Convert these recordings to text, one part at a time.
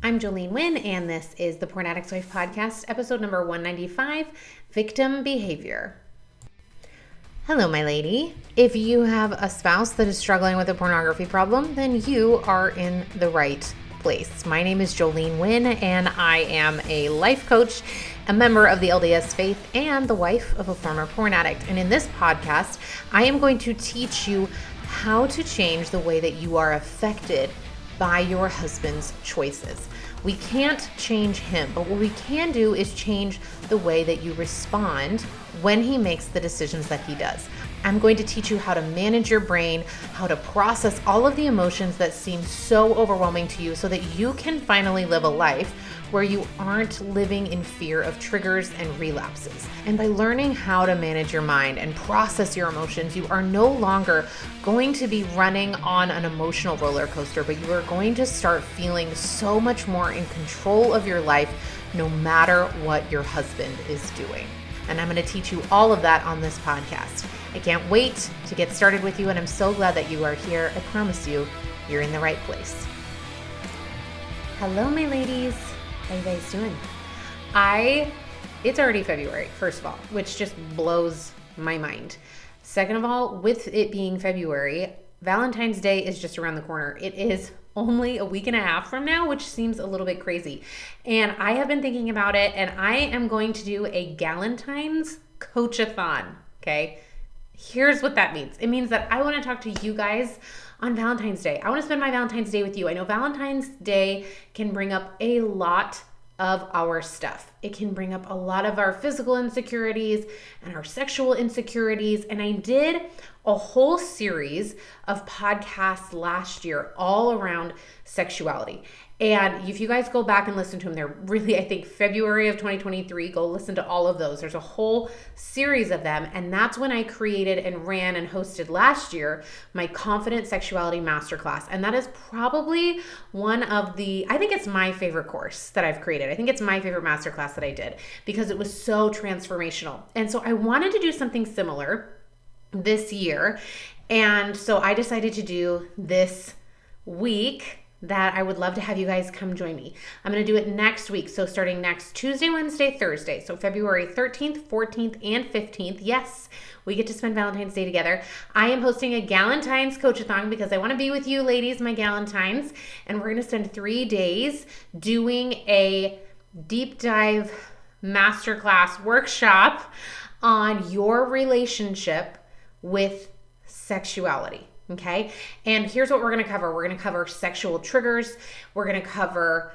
I'm Jolene Wynn, and this is the Porn Addict's Wife Podcast, episode number 195, Victim Behavior. Hello, my lady. If you have a spouse that is struggling with a pornography problem, then you are in the right place. My name is Jolene Wynn, and I am a life coach, a member of the LDS faith, and the wife of a former porn addict. And in this podcast, I am going to teach you how to change the way that you are affected by your husband's choices. We can't change him, but what we can do is change the way that you respond when he makes the decisions that he does. I'm going to teach you how to manage your brain, how to process all of the emotions that seem so overwhelming to you so that you can finally live a life where you aren't living in fear of triggers and relapses. And by learning how to manage your mind and process your emotions, you are no longer going to be running on an emotional roller coaster, but you are going to start feeling so much more in control of your life, no matter what your husband is doing. And I'm going to teach you all of that on this podcast. I can't wait to get started with you, and I'm so glad that you are here. I promise you, you're in the right place. Hello, my ladies. How you guys doing? It's already February, first of all, which just blows my mind. Second of all, with it being February, Valentine's Day is just around the corner. It is only a week and a half from now, which seems a little bit crazy. And I have been thinking about it, and I am going to do a Galentine's Coach-a-thon, okay? Here's what that means. It means that I want to talk to you guys on Valentine's Day. I want to spend my Valentine's Day with you. I know Valentine's Day can bring up a lot of our stuff. It can bring up a lot of our physical insecurities and our sexual insecurities. And I did a whole series of podcasts last year all around sexuality. And if you guys go back and listen to them, they're really, I think, February of 2023. Go listen to all of those. There's a whole series of them. And that's when I created and ran and hosted last year my Confident Sexuality Masterclass. And that is probably I think it's my favorite course that I've created. I think it's my favorite masterclass that I did because it was so transformational. And so I wanted to do something similar this year. And so I decided to do this week that I would love to have you guys come join me. I'm going to do it next week. So starting next Tuesday, Wednesday, Thursday. So February 13th, 14th, and 15th. Yes, we get to spend Valentine's Day together. I am hosting a Galentine's Coach-a-thon because I want to be with you ladies, my Galentines. And we're going to spend 3 days doing a deep dive masterclass workshop on your relationship with sexuality. Okay. And here's what we're going to cover. We're going to cover sexual triggers. We're going to cover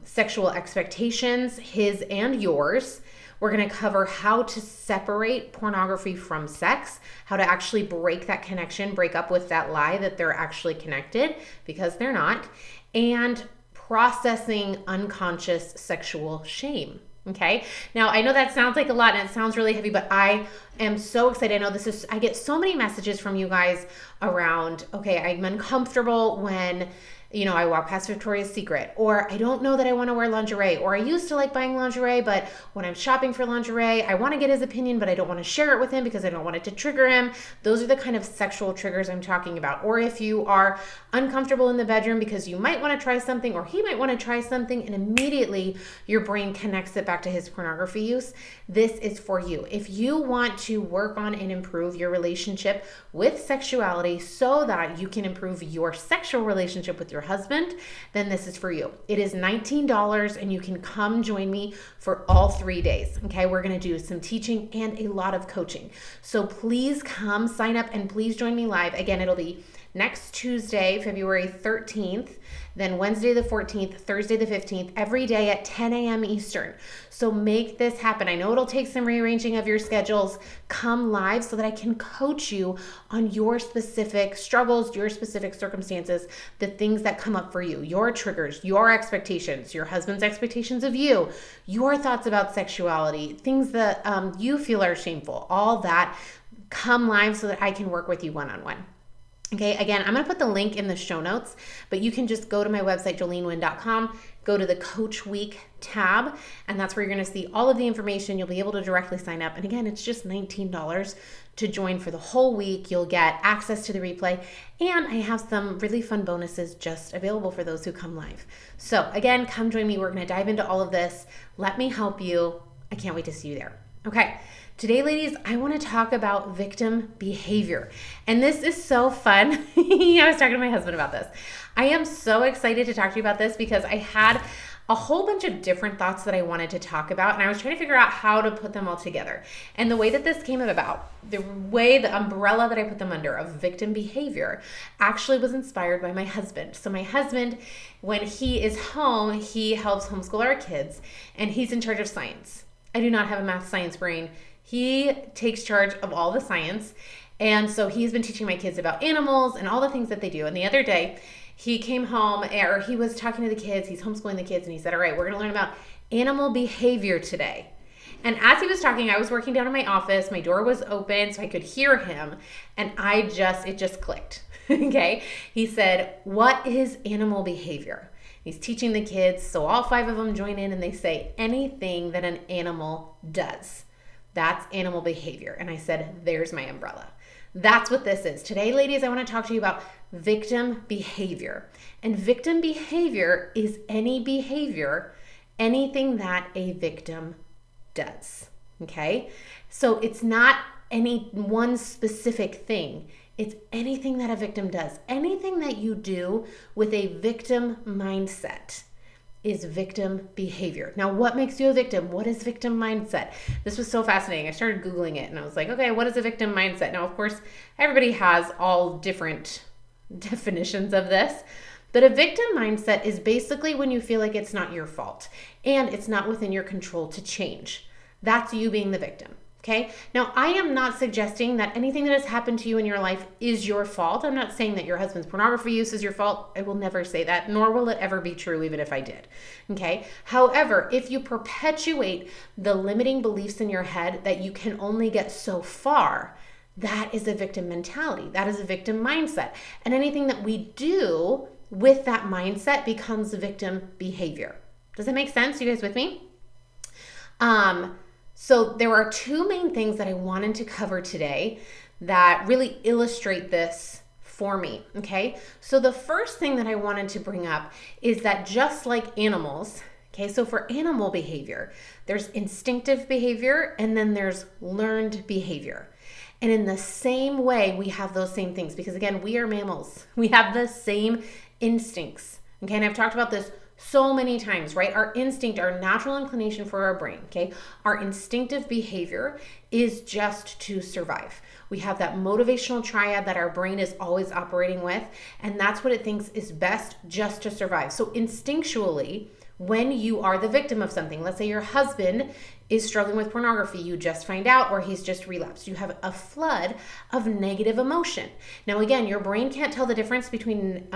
sexual expectations, his and yours. We're going to cover how to separate pornography from sex, how to actually break that connection, break up with that lie that they're actually connected because they're not, and processing unconscious sexual shame. Okay. Now I know that sounds like a lot and it sounds really heavy, but I am so excited. I know I get so many messages from you guys around, okay, I'm uncomfortable when, I walk past Victoria's Secret, or I don't know that I want to wear lingerie, or I used to like buying lingerie, but when I'm shopping for lingerie, I want to get his opinion, but I don't want to share it with him because I don't want it to trigger him. Those are the kind of sexual triggers I'm talking about. Or if you are uncomfortable in the bedroom because you might want to try something, or he might want to try something, and immediately your brain connects it back to his pornography use, this is for you. If you want to work on and improve your relationship with sexuality so that you can improve your sexual relationship with your husband, then this is for you. It is $19 and you can come join me for all 3 days. Okay, we're going to do some teaching and a lot of coaching. So please come sign up and please join me live. Again, it'll be next Tuesday, February 13th, then Wednesday the 14th, Thursday the 15th, every day at 10 a.m. Eastern. So make this happen. I know it'll take some rearranging of your schedules. Come live so that I can coach you on your specific struggles, your specific circumstances, the things that come up for you, your triggers, your expectations, your husband's expectations of you, your thoughts about sexuality, things that you feel are shameful, all that. Come live so that I can work with you one-on-one. Okay, again, I'm going to put the link in the show notes, but you can just go to my website, joleneWynn.com, go to the Coach Week tab, and that's where you're going to see all of the information. You'll be able to directly sign up. And again, it's just $19 to join for the whole week. You'll get access to the replay, and I have some really fun bonuses just available for those who come live. So again, come join me. We're going to dive into all of this. Let me help you. I can't wait to see you there. Okay. Today, ladies, I want to talk about victim behavior. And this is so fun. I was talking to my husband about this. I am so excited to talk to you about this because I had a whole bunch of different thoughts that I wanted to talk about, and I was trying to figure out how to put them all together. And the way that this came about, the umbrella that I put them under of victim behavior actually was inspired by my husband. So my husband, when he is home, he helps homeschool our kids, and he's in charge of science. I do not have a math science brain. He takes charge of all the science. And so he's been teaching my kids about animals and all the things that they do. And the other day, he came home, or he was talking to the kids, he's homeschooling the kids, and he said, all right, we're going to learn about animal behavior today. And as he was talking, I was working down in my office. My door was open, so I could hear him. And it just clicked. Okay? He said, what is animal behavior? He's teaching the kids, so all 5 of them join in and they say anything that an animal does. That's animal behavior. And I said, there's my umbrella. That's what this is. Today, ladies, I want to talk to you about victim behavior. And victim behavior is any behavior, anything that a victim does. Okay? So it's not any one specific thing. It's anything that a victim does. Anything that you do with a victim mindset is victim behavior. Now, what makes you a victim? What is victim mindset? This was so fascinating. I started Googling it and I was like, okay, what is a victim mindset? Now, of course, everybody has all different definitions of this, but a victim mindset is basically when you feel like it's not your fault and it's not within your control to change. That's you being the victim. Okay. Now, I am not suggesting that anything that has happened to you in your life is your fault. I'm not saying that your husband's pornography use is your fault. I will never say that, nor will it ever be true, even if I did. Okay. However, if you perpetuate the limiting beliefs in your head that you can only get so far, that is a victim mentality. That is a victim mindset. And anything that we do with that mindset becomes victim behavior. Does that make sense? You guys with me? So there are 2 main things that I wanted to cover today that really illustrate this for me, okay? So the first thing that I wanted to bring up is that just like animals, okay, so for animal behavior, there's instinctive behavior and then there's learned behavior. And in the same way, we have those same things because again, we are mammals. We have the same instincts, okay? And I've talked about this so many times, right? Our instinct, our natural inclination for our brain, okay? Our instinctive behavior is just to survive. We have that motivational triad that our brain is always operating with, and that's what it thinks is best, just to survive. So instinctually, when you are the victim of something, let's say your husband is struggling with pornography, you just find out, or he's just relapsed. You have a flood of negative emotion. Now, again, your brain can't tell the difference between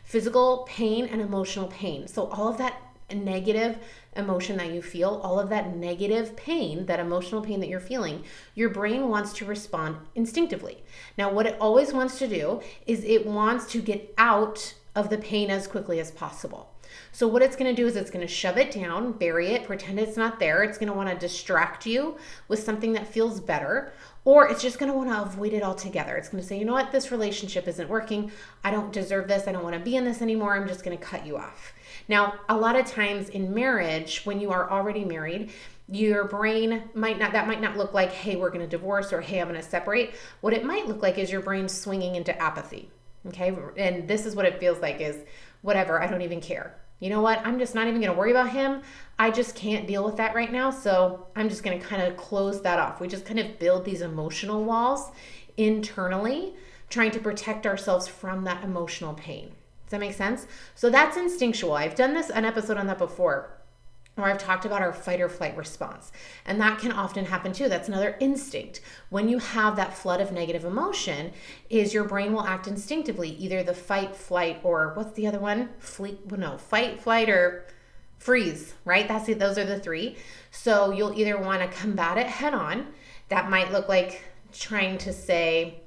physical pain and emotional pain. So all of that negative emotion that you feel, all of that negative pain, that emotional pain that you're feeling, your brain wants to respond instinctively. Now, what it always wants to do is it wants to get out of the pain as quickly as possible. So what it's going to do is it's going to shove it down, bury it, pretend it's not there. It's going to want to distract you with something that feels better, or it's just going to want to avoid it altogether. It's going to say, you know what, this relationship isn't working. I don't deserve this. I don't want to be in this anymore. I'm just going to cut you off. Now, a lot of times in marriage, when you are already married, your brain might not look like, hey, we're going to divorce, or hey, I'm going to separate. What it might look like is your brain swinging into apathy. Okay. And this is what it feels like is whatever. I don't even care. You know what? I'm just not even going to worry about him. I just can't deal with that right now. So I'm just going to kind of close that off. We just kind of build these emotional walls internally, trying to protect ourselves from that emotional pain. Does that make sense? So that's instinctual. I've done an episode on that before, where I've talked about our fight or flight response. And that can often happen too. That's another instinct. When you have that flood of negative emotion, is your brain will act instinctively, either the fight, flight, or what's the other one? Fight, flight, or freeze, right? Those are the 3. So you'll either want to combat it head on. That might look like trying to say,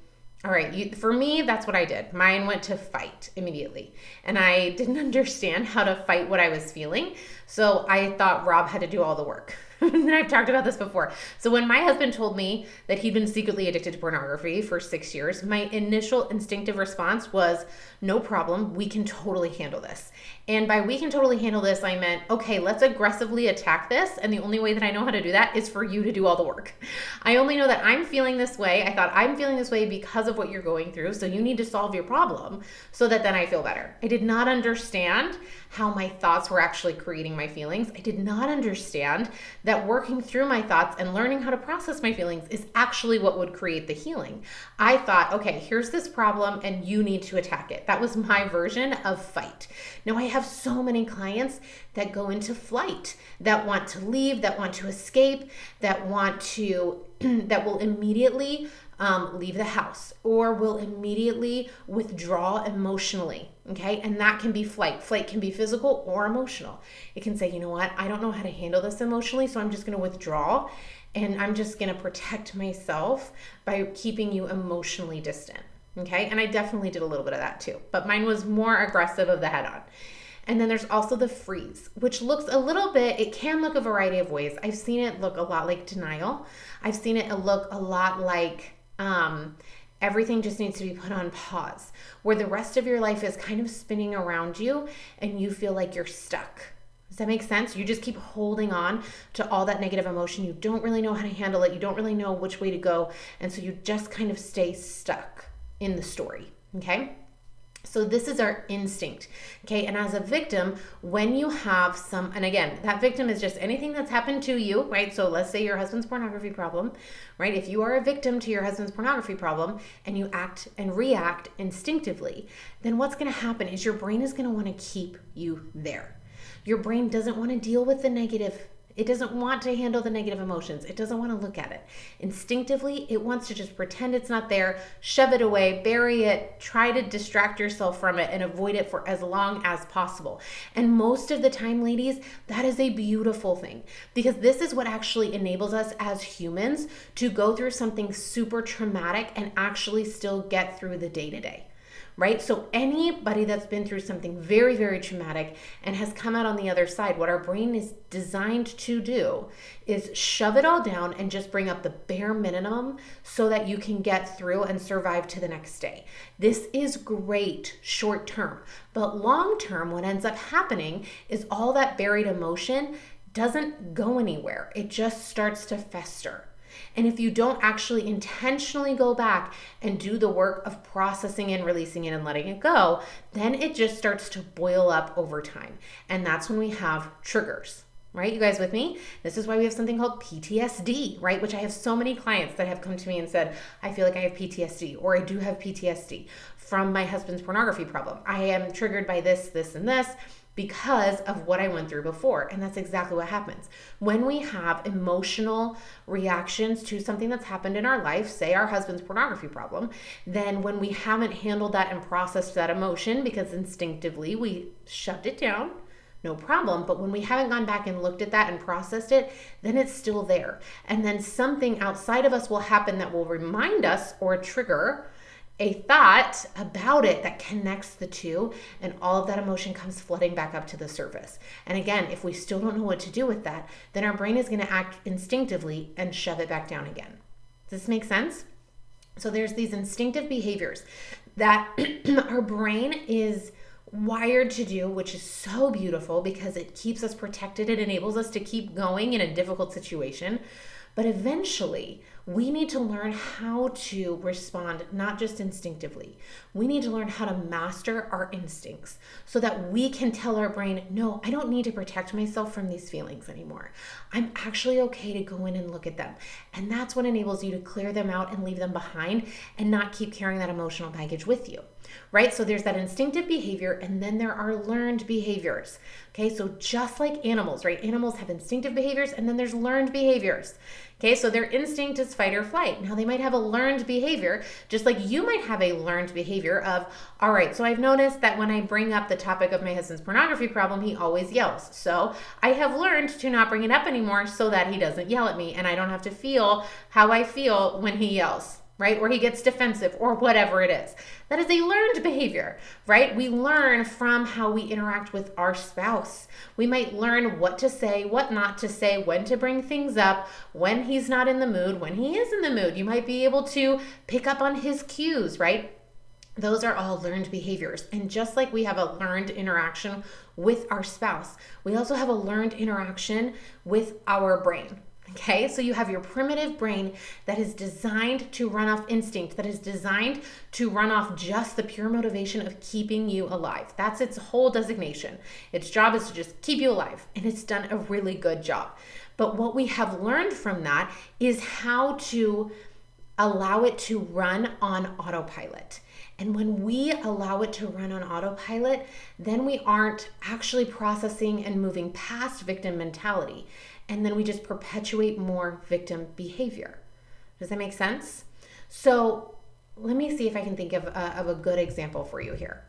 All right, for me, that's what I did. Mine went to fight immediately. And I didn't understand how to fight what I was feeling. So I thought Rob had to do all the work. And I've talked about this before. So when my husband told me that he'd been secretly addicted to pornography for 6 years, my initial instinctive response was, no problem, we can totally handle this. And by we can totally handle this, I meant, okay, let's aggressively attack this. And the only way that I know how to do that is for you to do all the work. I only know that I'm feeling this way. I thought I'm feeling this way because of what you're going through. So you need to solve your problem so that then I feel better. I did not understand how my thoughts were actually creating my feelings. I did not understand that working through my thoughts and learning how to process my feelings is actually what would create the healing. I thought, okay, here's this problem and you need to attack it. That was my version of fight. Now I have so many clients that go into flight, that want to leave, that want to escape, that want to, that will immediately leave the house or will immediately withdraw emotionally. Okay. And that can be flight. Flight can be physical or emotional. It can say, you know what? I don't know how to handle this emotionally. So I'm just going to withdraw and I'm just going to protect myself by keeping you emotionally distant. Okay. And I definitely did a little bit of that too, but mine was more aggressive of the head on. And then there's also the freeze, which looks a little bit, it can look a variety of ways. I've seen it look a lot like denial. I've seen it look a lot like everything just needs to be put on pause, where the rest of your life is kind of spinning around you and you feel like you're stuck. Does that make sense? You just keep holding on to all that negative emotion. You don't really know how to handle it. You don't really know which way to go. And so you just kind of stay stuck in the story. Okay. So this is our instinct, okay? And as a victim, when you have some, and again, that victim is just anything that's happened to you, right? So let's say your husband's pornography problem, right? If you are a victim to your husband's pornography problem and you act and react instinctively, then what's gonna happen is your brain is gonna wanna keep you there. Your brain doesn't wanna deal with the negative. It doesn't want to handle the negative emotions. It doesn't want to look at it. Instinctively, it wants to just pretend it's not there, shove it away, bury it, try to distract yourself from it and avoid it for as long as possible. And most of the time, ladies, that is a beautiful thing because this is what actually enables us as humans to go through something super traumatic and actually still get through the day-to-day. Right? So anybody that's been through something very, very traumatic and has come out on the other side, what our brain is designed to do is shove it all down and just bring up the bare minimum so that you can get through and survive to the next day. This is great short term, but long term, what ends up happening is all that buried emotion doesn't go anywhere. It just starts to fester. And if you don't actually intentionally go back and do the work of processing and releasing it and letting it go, then it just starts to boil up over time. And that's when we have triggers, right? You guys with me? This is why we have something called PTSD, right? Which I have so many clients that have come to me and said, I feel like I have PTSD, or I do have PTSD from my husband's pornography problem. I am triggered by this, this, and this, because of what I went through before. And that's exactly what happens. When we have emotional reactions to something that's happened in our life, say our husband's pornography problem, then when we haven't handled that and processed that emotion because instinctively we shoved it down, no problem. But when we haven't gone back and looked at that and processed it, then it's still there. And then something outside of us will happen that will remind us or trigger a thought about it that connects the two, and all of that emotion comes flooding back up to the surface. And again, if we still don't know what to do with that, then our brain is going to act instinctively and shove it back down again. Does this make sense? So there's these instinctive behaviors that our brain is wired to do, which is so beautiful because it keeps us protected. It enables us to keep going in a difficult situation. But eventually, we need to learn how to respond, not just instinctively. We need to learn how to master our instincts so that we can tell our brain, no, I don't need to protect myself from these feelings anymore. I'm actually okay to go in and look at them. And that's what enables you to clear them out and leave them behind and not keep carrying that emotional baggage with you, right? So there's that instinctive behavior, and then there are learned behaviors. Okay, so just like animals, right? Animals have instinctive behaviors, and then there's learned behaviors. Okay, so their instinct is fight or flight. Now they might have a learned behavior, just like you might have a learned behavior of, all right, so I've noticed that when I bring up the topic of my husband's pornography problem, he always yells. So I have learned to not bring it up anymore so that he doesn't yell at me and I don't have to feel how I feel when he yells. right? Or he gets defensive or whatever it is. That is a learned behavior, right? We learn from how we interact with our spouse. We might learn what to say, what not to say, when to bring things up, when he's not in the mood, when he is in the mood. You might be able to pick up on his cues, right? Those are all learned behaviors. And just like we have a learned interaction with our spouse, we also have a learned interaction with our brain. Okay, so you have your primitive brain that is designed to run off instinct, that is designed to run off just the pure motivation of keeping you alive. That's its whole designation. Its job is to just keep you alive, and it's done a really good job. But what we have learned from that is how to allow it to run on autopilot. And when we allow it to run on autopilot, then we aren't actually processing and moving past victim mentality. And then we just perpetuate more victim behavior. Does that make sense? So let me see if I can think of a good example for you here.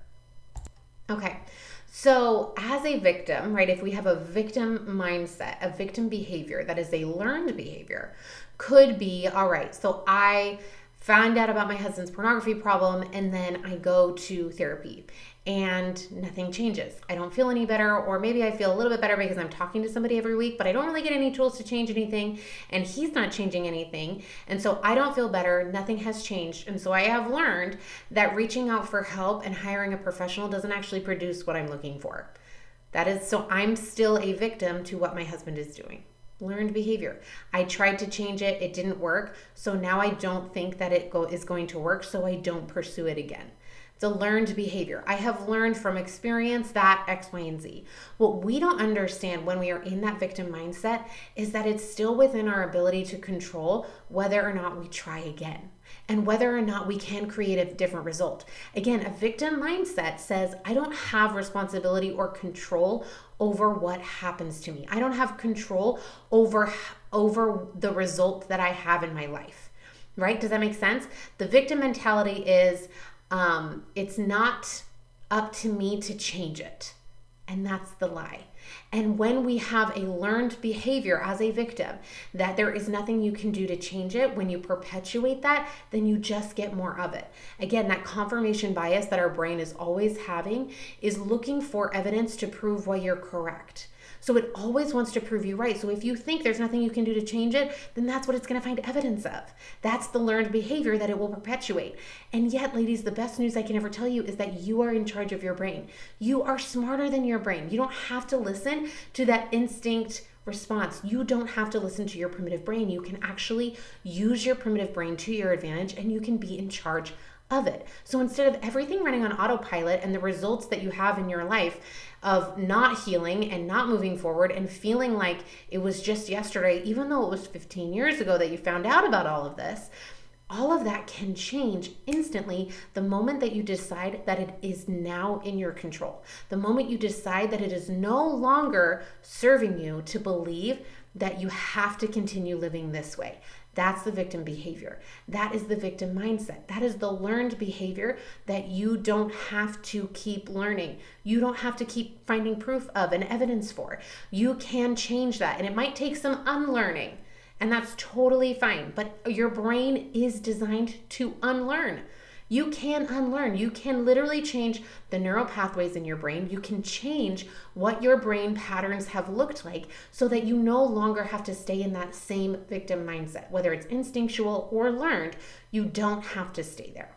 Okay, so as a victim, right, if we have a victim mindset, a victim behavior that is a learned behavior, could be, all right, so I found out about my husband's pornography problem and then I go to therapy and nothing changes. I don't feel any better, or maybe I feel a little bit better because I'm talking to somebody every week, but I don't really get any tools to change anything, and he's not changing anything. And so I don't feel better. Nothing has changed. And so I have learned that reaching out for help and hiring a professional doesn't actually produce what I'm looking for. That is, so I'm still a victim to what my husband is doing. Learned behavior. I tried to change it. It didn't work. So now I don't think that it is going to work. So I don't pursue it again. It's a learned behavior. I have learned from experience that X, Y, and Z. What we don't understand when we are in that victim mindset is that it's still within our ability to control whether or not we try again and whether or not we can create a different result. Again, a victim mindset says, I don't have responsibility or control over what happens to me. I don't have control over the result that I have in my life, right? Does that make sense? The victim mentality is, it's not up to me to change it. And that's the lie. And when we have a learned behavior as a victim, that there is nothing you can do to change it, when you perpetuate that, then you just get more of it. Again, that confirmation bias that our brain is always having is looking for evidence to prove why you're correct. So it always wants to prove you right. So if you think there's nothing you can do to change it, then that's what it's going to find evidence of. That's the learned behavior that it will perpetuate. And yet, ladies, the best news I can ever tell you is that you are in charge of your brain. You are smarter than your brain. You don't have to listen to that instinct response. You don't have to listen to your primitive brain. You can actually use your primitive brain to your advantage, and you can be in charge of it. So instead of everything running on autopilot and the results that you have in your life of not healing and not moving forward and feeling like it was just yesterday, even though it was 15 years ago that you found out about all of this, all of that can change instantly the moment that you decide that it is now in your control. The moment you decide that it is no longer serving you to believe that you have to continue living this way. That's the victim behavior. That is the victim mindset. That is the learned behavior that you don't have to keep learning. You don't have to keep finding proof of and evidence for. You can change that. And it might take some unlearning, and that's totally fine. But your brain is designed to unlearn. You can unlearn. You can literally change the neural pathways in your brain. You can change what your brain patterns have looked like so that you no longer have to stay in that same victim mindset. Whether it's instinctual or learned, you don't have to stay there.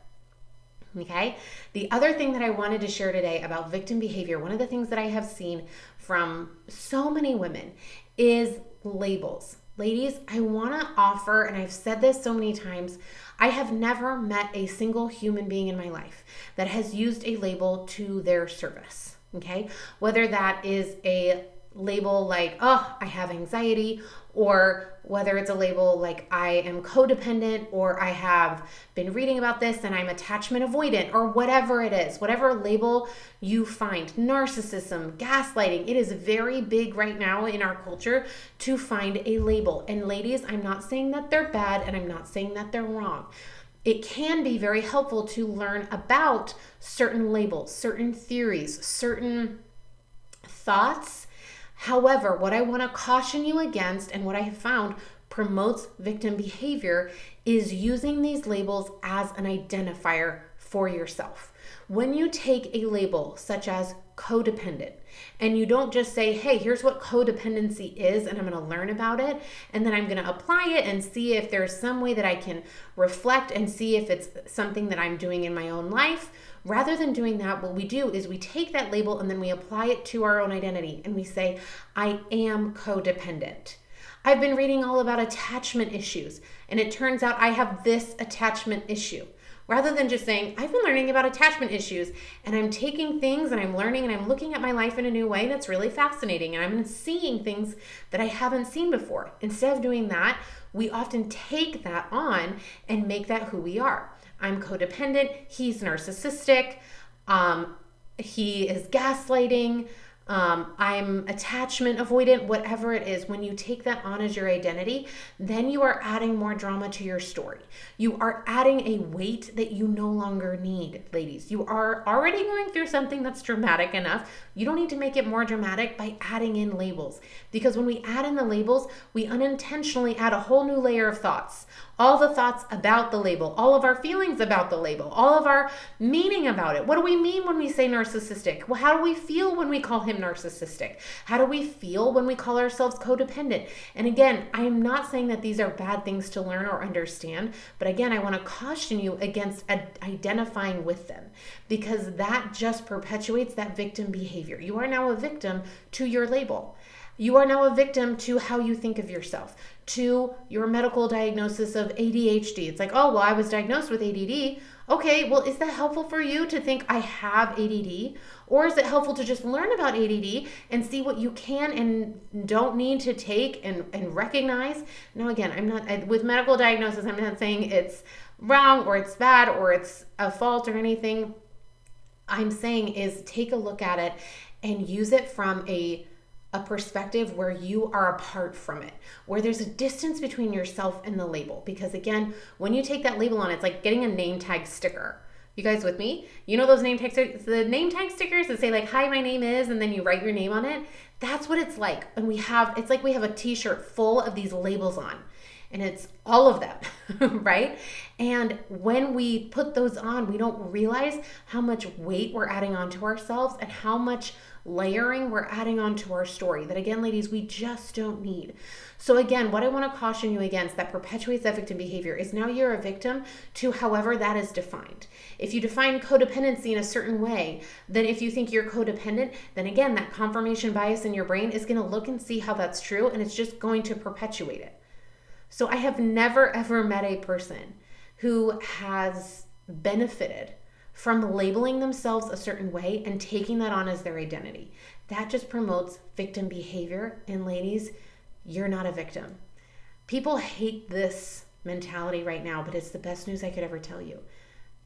Okay? The other thing that I wanted to share today about victim behavior, one of the things that I have seen from so many women is labels. Ladies, I want to offer, and I've said this so many times, I have never met a single human being in my life that has used a label to their service, okay? Whether that is a label like, oh, I have anxiety, or whether it's a label like I am codependent, or I have been reading about this and I'm attachment avoidant, or whatever it is, whatever label you find, narcissism, gaslighting, it is very big right now in our culture to find a label. And ladies, I'm not saying that they're bad and I'm not saying that they're wrong. It can be very helpful to learn about certain labels, certain theories, certain thoughts. However, what I want to caution you against, and what I have found promotes victim behavior is using these labels as an identifier for yourself. When you take a label such as codependent, and you don't just say, hey, here's what codependency is, and I'm going to learn about it, and then I'm going to apply it and see if there's some way that I can reflect and see if it's something that I'm doing in my own life. Rather than doing that, what we do is we take that label and then we apply it to our own identity, and we say, I am codependent. I've been reading all about attachment issues, and it turns out I have this attachment issue. Rather than just saying, I've been learning about attachment issues, and I'm taking things and I'm learning and I'm looking at my life in a new way that's really fascinating, and I'm seeing things that I haven't seen before. Instead of doing that, we often take that on and make that who we are. I'm codependent, he's narcissistic, he is gaslighting, I'm attachment avoidant, whatever it is. When you take that on as your identity, then you are adding more drama to your story. You are adding a weight that you no longer need, ladies. You are already going through something that's dramatic enough. You don't need to make it more dramatic by adding in labels, because when we add in the labels, we unintentionally add a whole new layer of thoughts. All the thoughts about the label, all of our feelings about the label, all of our meaning about it. What do we mean when we say narcissistic? Well, how do we feel when we call him narcissistic? How do we feel when we call ourselves codependent? And again, I am not saying that these are bad things to learn or understand, but again, I want to caution you against identifying with them, because that just perpetuates that victim behavior. You are now a victim to your label. You are now a victim to how you think of yourself, to your medical diagnosis of ADHD. It's like, oh, well, I was diagnosed with ADD. Okay, well, is that helpful for you to think I have ADD? Or is it helpful to just learn about ADD and see what you can and don't need to take and recognize? Now, again, I'm not, with medical diagnosis, I'm not saying it's wrong or it's bad or it's a fault or anything. I'm saying is take a look at it and use it from a perspective where you are apart from it, where there's a distance between yourself and the label. Because again, when you take that label on, it's like getting a name tag sticker. You guys with me? You know those name tag stickers, the name tag stickers that say like, hi, my name is, and then you write your name on it. That's what it's like. And it's like we have a t-shirt full of these labels on, and it's all of them, right? And when we put those on, we don't realize how much weight we're adding onto ourselves and how much layering we're adding onto our story that, again, ladies, we just don't need. So again, what I want to caution you against that perpetuates that victim behavior is now you're a victim to however that is defined. If you define codependency in a certain way, then if you think you're codependent, then again, that confirmation bias in your brain is going to look and see how that's true, and it's just going to perpetuate it. So I have never, ever met a person who has benefited from labeling themselves a certain way and taking that on as their identity. That just promotes victim behavior. And ladies, you're not a victim. People hate this mentality right now, but it's the best news I could ever tell you.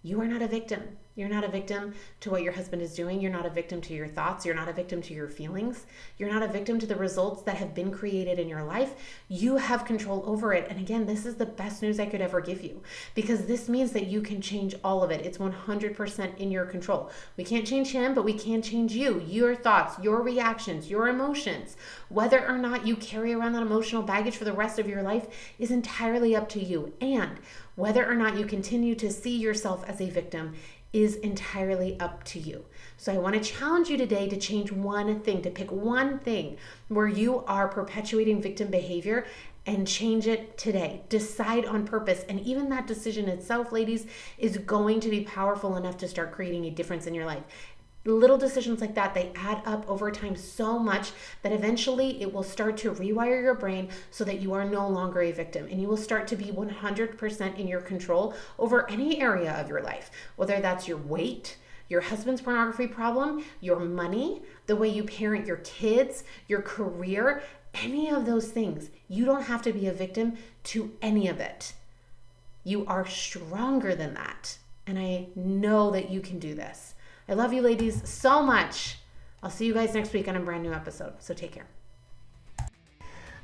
You are not a victim. You're not a victim to what your husband is doing. You're not a victim to your thoughts. You're not a victim to your feelings. You're not a victim to the results that have been created in your life. You have control over it. And again, this is the best news I could ever give you, because this means that you can change all of it. It's 100% in your control. We can't change him, but we can change you, your thoughts, your reactions, your emotions. Whether or not you carry around that emotional baggage for the rest of your life is entirely up to you. And whether or not you continue to see yourself as a victim is entirely up to you. So I want to challenge you today to change one thing, to pick one thing where you are perpetuating victim behavior and change it today. Decide on purpose. And even that decision itself, ladies, is going to be powerful enough to start creating a difference in your life. Little decisions like that, they add up over time so much that eventually it will start to rewire your brain so that you are no longer a victim, and you will start to be 100% in your control over any area of your life, whether that's your weight, your husband's pornography problem, your money, the way you parent your kids, your career, any of those things. You don't have to be a victim to any of it. You are stronger than that, and I know that you can do this. I love you, ladies, so much. I'll see you guys next week on a brand new episode. So take care.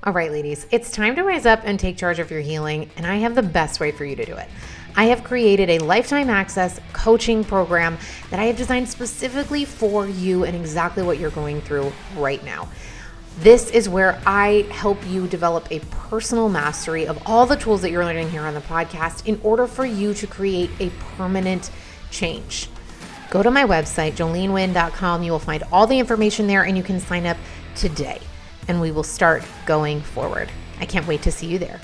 All right, ladies, it's time to rise up and take charge of your healing, and I have the best way for you to do it. I have created a lifetime access coaching program that I have designed specifically for you and exactly what you're going through right now. This is where I help you develop a personal mastery of all the tools that you're learning here on the podcast in order for you to create a permanent change. Go to my website, jolenewin.com. You will find all the information there and you can sign up today and we will start going forward. I can't wait to see you there.